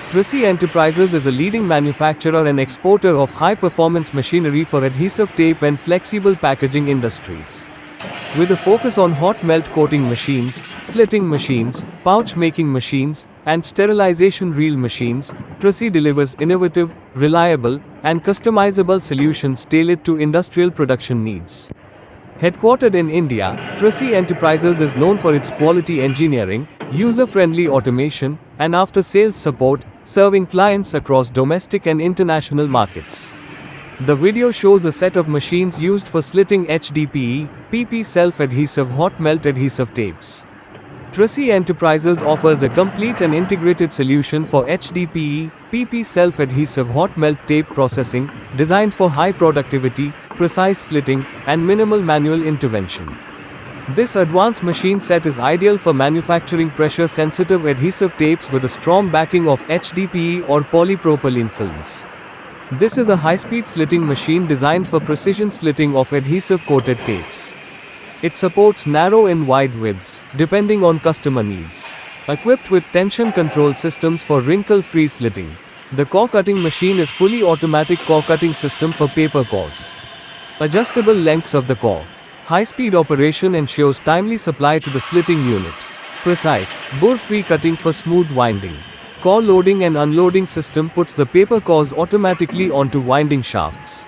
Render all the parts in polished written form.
Trasy Enterprises is a leading manufacturer and exporter of high-performance machinery for adhesive tape and flexible packaging industries. With a focus on hot melt coating machines, slitting machines, pouch making machines, and sterilization reel machines, Trasy delivers innovative, reliable, and customizable solutions tailored to industrial production needs. Headquartered in India, Trasy Enterprises is known for its quality engineering, user-friendly automation, and after-sales support, serving clients across domestic and international markets. The video shows a set of machines used for slitting HDPE, PP self-adhesive hot melt adhesive tapes. Trasy Enterprises offers a complete and integrated solution for HDPE, PP self-adhesive hot melt tape processing, designed for high productivity, precise slitting, and minimal manual intervention. This advanced machine set is ideal for manufacturing pressure-sensitive adhesive tapes with a strong backing of HDPE or polypropylene films. This is a high-speed slitting machine designed for precision slitting of adhesive-coated tapes. It supports narrow and wide widths, depending on customer needs. Equipped with tension control systems for wrinkle-free slitting. The core cutting machine is fully automatic core cutting system for paper cores. Adjustable lengths of the core. High-speed operation ensures timely supply to the slitting unit. Precise, burr-free cutting for smooth winding. Core loading and unloading system puts the paper cores automatically onto winding shafts.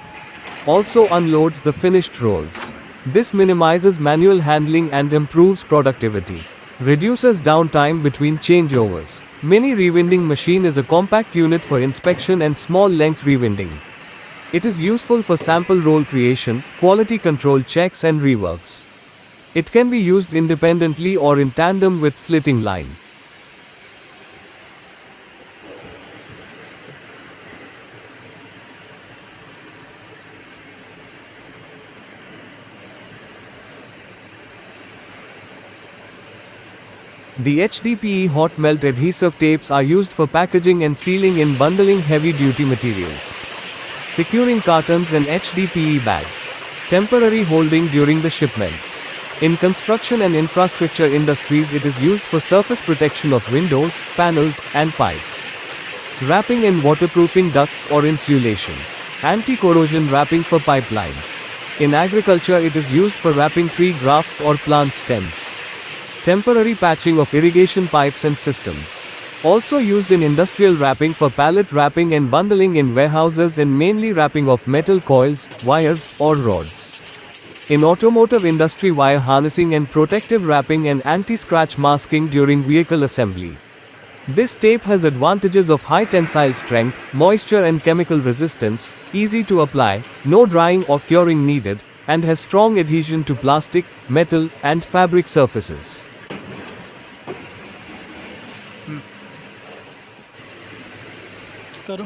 Also unloads the finished rolls. This minimizes manual handling and improves productivity. Reduces downtime between changeovers. Mini rewinding machine is a compact unit for inspection and small length rewinding. It is useful for sample roll creation, quality control checks and reworks. It can be used independently or in tandem with slitting line. The HDPE hot melt adhesive tapes are used for packaging and sealing in bundling heavy-duty materials. Securing cartons and HDPE bags. Temporary holding during the shipments. In construction and infrastructure industries, it is used for surface protection of windows, panels, and pipes. Wrapping and waterproofing ducts or insulation. Anti-corrosion wrapping for pipelines. In agriculture, it is used for wrapping tree grafts or plant stems. Temporary patching of irrigation pipes and systems. Also used in industrial wrapping for pallet wrapping and bundling in warehouses and mainly wrapping of metal coils, wires, or rods. In automotive industry, wire harnessing and protective wrapping and anti-scratch masking during vehicle assembly. This tape has advantages of high tensile strength, moisture and chemical resistance, easy to apply, no drying or curing needed, and has strong adhesion to plastic, metal, and fabric surfaces. करो